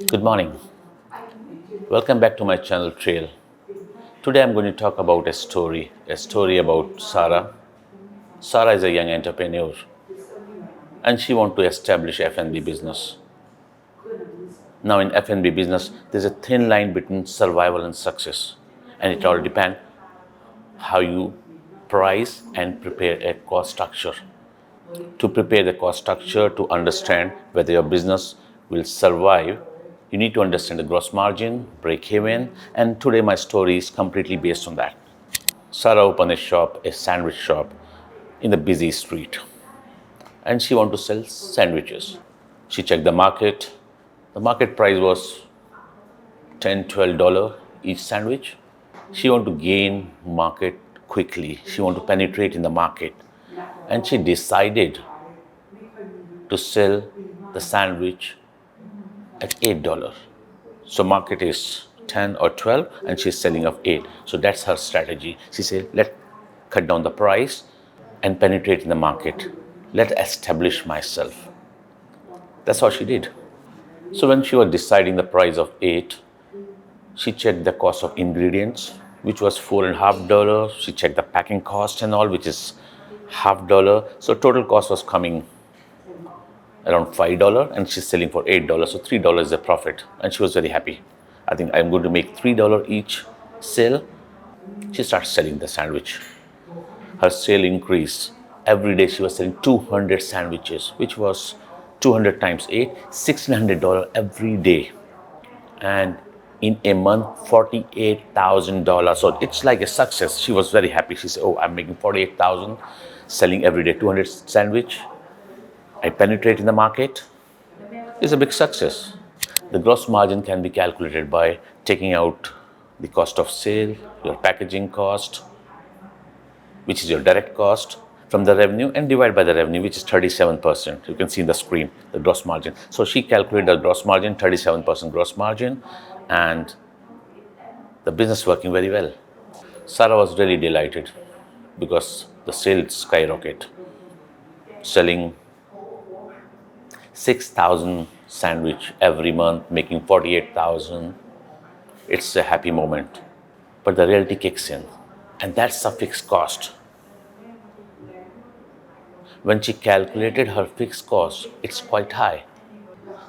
Good morning. Welcome back to my channel Trail. Today I'm going to talk about a story about Sarah. Sarah is a young entrepreneur and she wants to establish F&B business. Now in F&B business, there's a thin line between survival and success, and it all depends how you price and prepare a cost structure. To prepare the cost structure, to understand whether your business will survive, you need to understand the gross margin, break even, and today my story is completely based on that. Sarah opened a sandwich shop in the busy street, and she wanted to sell sandwiches. She checked the market. The market price was $10-12 each sandwich. She wanted to gain market quickly. She wanted to penetrate in the market, and she decided to sell the sandwich at $8. So market is 10 or 12 and she's selling of 8. So that's her strategy. She said, let's cut down the price and penetrate in the market. Let's establish myself. That's what she did. So when she was deciding the price of 8, she checked the cost of ingredients, which was $4.50. She checked the packing cost and all, which is $0.50. So total cost was coming around $5 and she's selling for $8. So $3 is a profit. And she was very happy. I think I'm going to make $3 each sale. She starts selling the sandwich. Her sale increased. Every day she was selling 200 sandwiches, which was 200 times 8, $1,600 every day. And in a month, $48,000. So it's like a success. She was very happy. She said, oh, I'm making $48,000 selling every day 200 sandwich. I penetrate in the market. It's a big success. The gross margin can be calculated by taking out the cost of sale, your packaging cost, which is your direct cost, from the revenue, and divide by the revenue, which is 37%. You can see in the screen the gross margin. So she calculated the gross margin, 37% gross margin, and the business working very well. Sarah was really delighted because the sales skyrocketed, selling 6,000 sandwich every month, making 48,000. It's a happy moment. But the reality kicks in, and that's a fixed cost. When she calculated her fixed cost, it's quite high.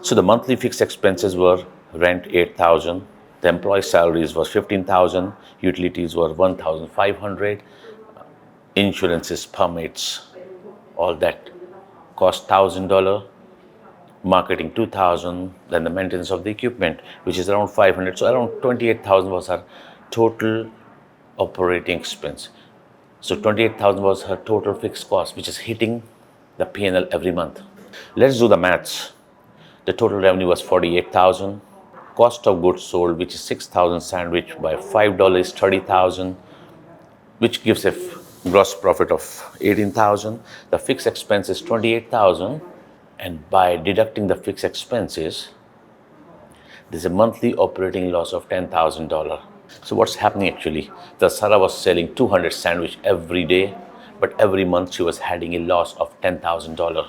So the monthly fixed expenses were rent 8,000, the employee salaries was 15,000, utilities were 1,500, insurances, permits, all that cost $1,000. Marketing 2,000, then the maintenance of the equipment, which is around 500. So around 28,000 was her total operating expense. So 28,000 was her total fixed cost, which is hitting the P&L every month. Let's do the maths. The total revenue was 48,000. Cost of goods sold, which is 6,000 sandwich by $5 is 30,000, which gives a gross profit of 18,000. The fixed expense is 28,000. And by deducting the fixed expenses, there's a monthly operating loss of $10,000. So what's happening actually? The Sarah was selling 200 sandwich every day, but every month she was having a loss of $10,000.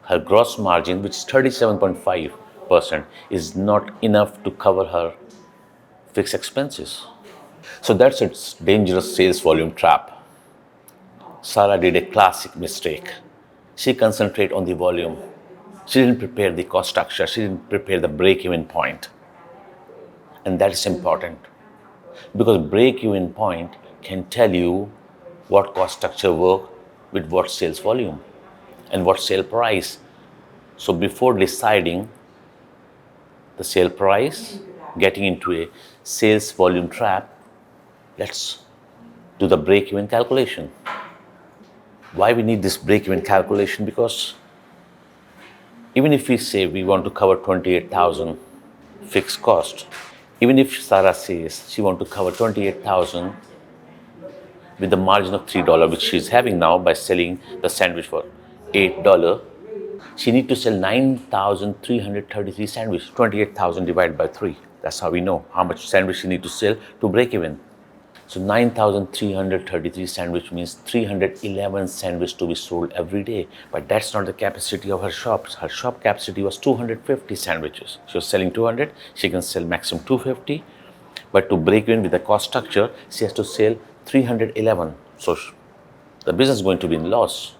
Her gross margin, which is 37.5%, is not enough to cover her fixed expenses. So that's a dangerous sales volume trap. Sarah did a classic mistake. She concentrated on the volume. She didn't prepare the cost structure. She didn't prepare the break-even point. And that is important because break-even point can tell you what cost structure work with what sales volume and what sale price. So before deciding the sale price, getting into a sales volume trap, let's do the break-even calculation. Why we need this break-even calculation? Because even if we say we want to cover 28,000 fixed cost, even if Sarah says she wants to cover 28,000 with the margin of $3, which she's having now by selling the sandwich for $8, she needs to sell 9,333 sandwiches. 28,000 divided by 3. That's how we know how much sandwich she needs to sell to break even. So 9,333 sandwich means 311 sandwich to be sold every day. But that's not the capacity of her shops. Her shop capacity was 250 sandwiches. She was selling 200. She can sell maximum 250. But to break even with the cost structure, she has to sell 311. So the business is going to be in loss.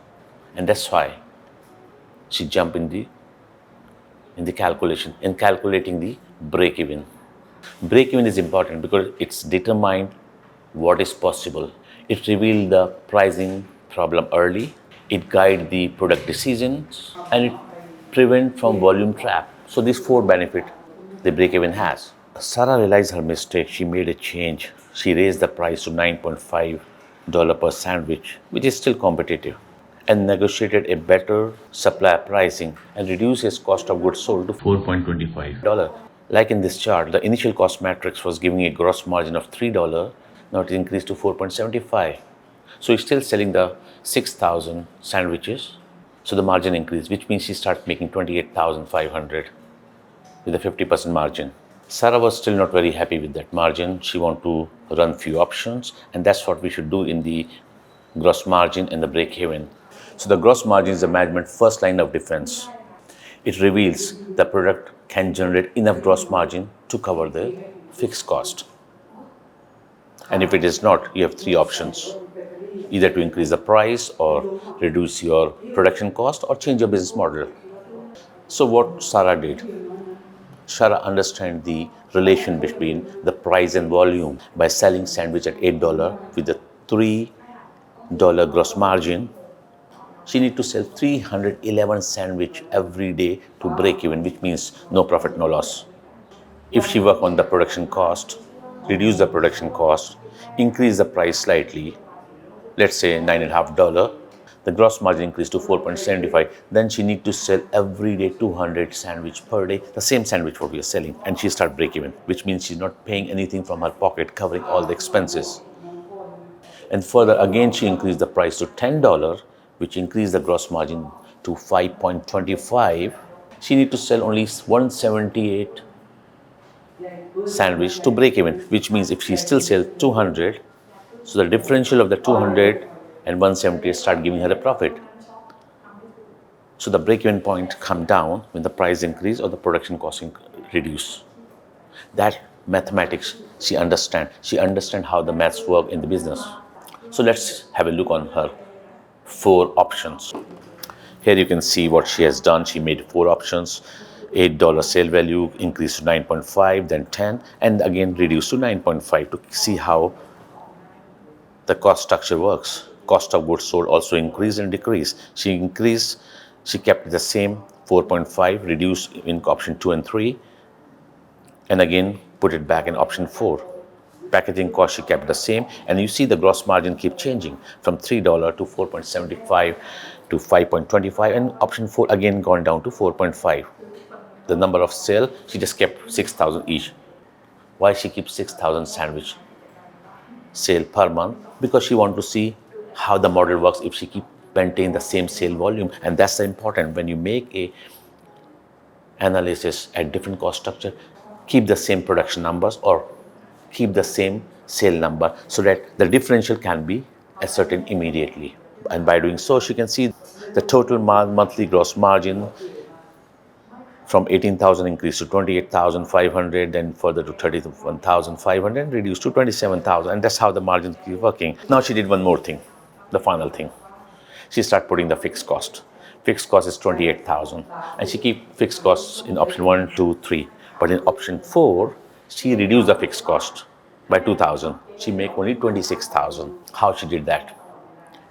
And that's why she jumped in the calculation, in calculating the break even. Break even is important because it's determined what is possible. It reveals the pricing problem early. It guides the product decisions and it prevents from volume trap. So these four benefit the break even has. Sarah realized her mistake. She made a change. She raised the price to $9.5 per sandwich, which is still competitive, and negotiated a better supplier pricing and reduced its cost of goods sold to $4.25. Like in this chart, the initial cost matrix was giving a gross margin of $3. Now it increased to 4.75. So he's still selling the 6,000 sandwiches. So the margin increased, which means she starts making 28,500 with a 50% margin. Sarah was still not very happy with that margin. She wanted to run few options, and that's what we should do in the gross margin and the break even. So the gross margin is the management first line of defense. It reveals the product can generate enough gross margin to cover the fixed cost. And if it is not, you have three options: either to increase the price or reduce your production cost or change your business model. So what Sarah did, Sarah understand the relation between the price and volume by selling sandwich at $8 with a $3 gross margin. She need to sell 311 sandwich every day to break even, which means no profit, no loss. If she work on the production cost, reduce the production cost, increase the price slightly, let's say $9.50, the gross margin increase to 4.75, then she need to sell every day 200 sandwich per day, the same sandwich what we are selling, and she start break even, which means she's not paying anything from her pocket, covering all the expenses. And further, again, she increased the price to $10, which increased the gross margin to 5.25. She need to sell only 178 sandwich to break even, which means if she still sells 200, so the differential of the 200 and 170 start giving her a profit. So the break-even point come down when the price increase or the production cost reduce. That mathematics she understand. She understand how the maths work in the business. So let's have a look on her four options. Here you can see what she has done. She made four options. $8 sale value increased to 9.5, then 10, and again reduced to 9.5 to see how the cost structure works. Cost of goods sold also increased and decreased. She kept the same 4.5, reduced in option 2 and 3, and again put it back in option 4. Packaging cost she kept the same, and you see the gross margin keep changing from $3 to 4.75 to 5.25, and option 4 again gone down to 4.5. The number of sale, she just kept 6,000 each. Why she keeps 6,000 sandwich sale per month? Because she want to see how the model works if she keep maintain the same sale volume, and that's the important. When you make a analysis at different cost structure, keep the same production numbers or keep the same sale number so that the differential can be ascertained immediately. And by doing so, she can see the total monthly gross margin from 18,000 increased to 28,500, then further to 31,500, reduced to 27,000, and that's how the margins keep working. Now she did one more thing, the final thing. She started putting the fixed cost. Fixed cost is 28,000, and she keep fixed costs in option 1, 2, 3. But in option 4, she reduced the fixed cost by 2,000. She make only 26,000. How she did that?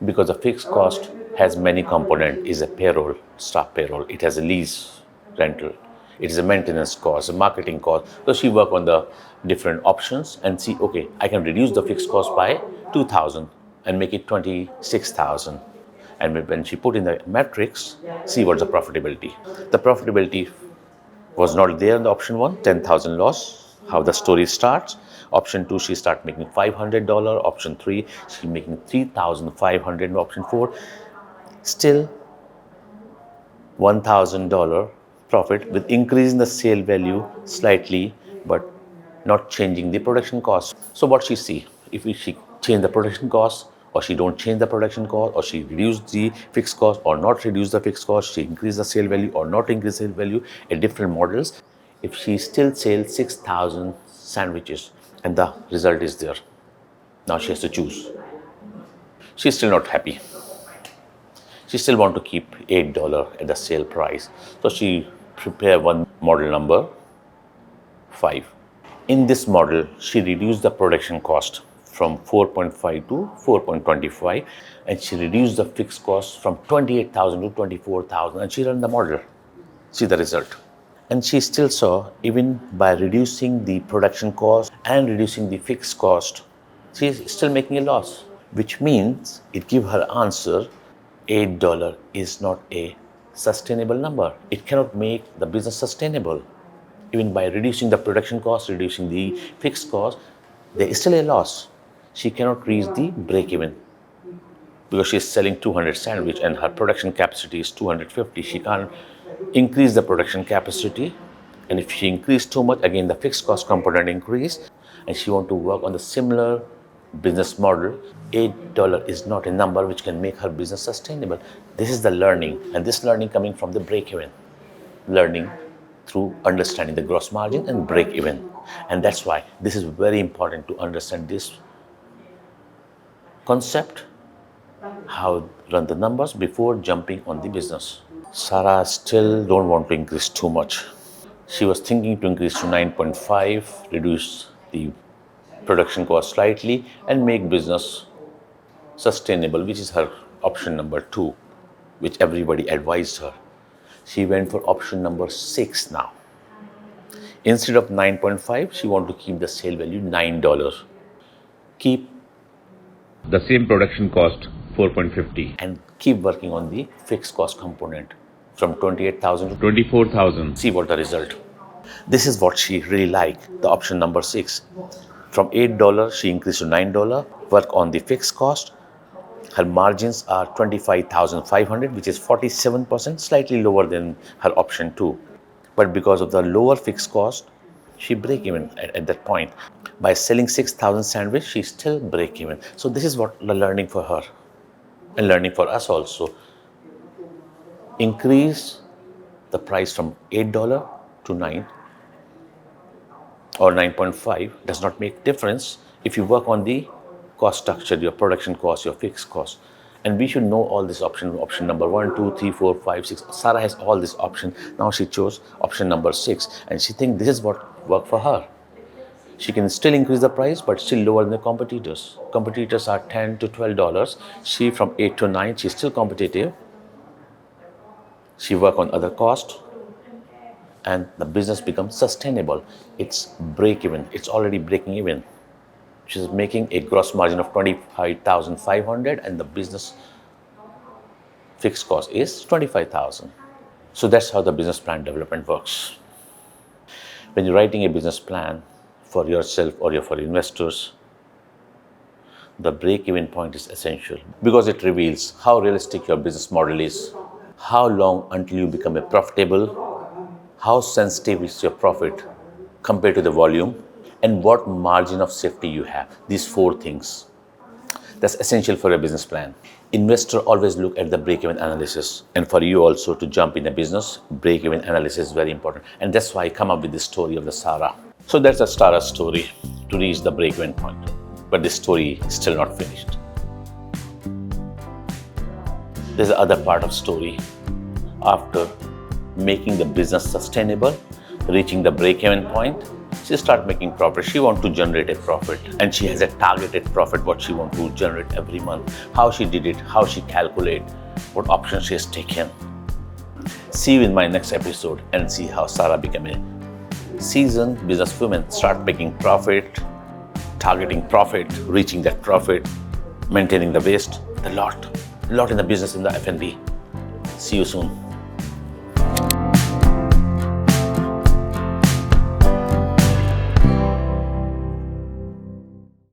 Because the fixed cost has many components. Is a payroll, staff payroll. It has a lease rental. It is a maintenance cost, a marketing cost. So she work on the different options and see, okay, I can reduce the fixed cost by 2,000 and make it 26,000. And when she put in the metrics, see what's the profitability. The profitability was not there in the option 1, 10,000 loss. How the story starts. Option 2, she start making $500. Option 3, she making 3,500. Option 4, still $1,000 profit with increasing the sale value slightly, but not changing the production cost. So what she see if she change the production cost, or she don't change the production cost, or she reduce the fixed cost or not reduce the fixed cost, she increase the sale value or not increase sale value at different models, if she still sells 6,000 sandwiches and the result is there, now she has to choose. She's still not happy. She still want to keep $8 at the sale price. So she prepare one model number 5. In this model, she reduced the production cost from 4.5 to 4.25, and she reduced the fixed cost from 28,000 to 24,000, and she ran the model. See the result. And she still saw, even by reducing the production cost and reducing the fixed cost, she is still making a loss, which means it give her answer, $8 is not a sustainable number. It cannot make the business sustainable. Even by reducing the production cost, reducing the fixed cost, there is still a loss. She cannot reach the break-even because she is selling 200 sandwich and her production capacity is 250. She can't increase the production capacity, and if she increase too much, again the fixed cost component increase, and she want to work on the similar business model. $8 is not a number which can make her business sustainable. This is the learning, and this learning coming from the break-even, learning through understanding the gross margin and break-even. And that's why this is very important to understand this concept, how run the numbers before jumping on the business. Sarah still don't want to increase too much. She was thinking to increase to 9.5, reduce the production cost slightly, and make business sustainable, which is her option number 2, which everybody advised her. She went for option number 6 now. Instead of 9.5, she want to keep the sale value $9. Keep the same production cost 4.50 and keep working on the fixed cost component from 28,000 to 24,000. See what the result. This is what she really liked, the option number 6. From $8 she increased to $9, work on the fixed cost. Her margins are 25,500, which is 47%, slightly lower than her option 2. But because of the lower fixed cost, she break even at that point. By selling 6,000 sandwich, she still break even. So this is what the learning for her and learning for us also. Increase the price from $8 to 9 or 9.5 does not make difference if you work on the cost structure, your production cost, your fixed cost. And we should know all this option number 1, 2, 3, 4, 5, 6. Sarah has all this option. Now she chose option number 6, and she thinks this is what worked for her. She can still increase the price, but still lower than the competitors. Competitors are $10 to $12. She from 8 to 9, she's still competitive. She work on other costs, and the business becomes sustainable. It's break even. It's already breaking even. She's making a gross margin of 25,500, and the business fixed cost is 25,000. So that's how the business plan development works. When you're writing a business plan for yourself or for investors, the break-even point is essential because it reveals how realistic your business model is, how long until you become a profitable, how sensitive is your profit compared to the volume, and what margin of safety you have. These 4 things. That's essential for a business plan. Investor always look at the break-even analysis. And for you also to jump in a business, break-even analysis is very important. And that's why I come up with this story of the Sarah. So that's the Sarah story to reach the break-even point. But this story is still not finished. There's the other part of story. After making the business sustainable, reaching the break-even point, she start making profit. She want to generate a profit, and she has a targeted profit what she want to generate every month. How she did it, how she calculate, what options she has taken. See you in my next episode and see how Sarah became a seasoned businesswoman, start making profit, targeting profit, reaching that profit, maintaining the waste, a lot in the business in the F&B. See you soon.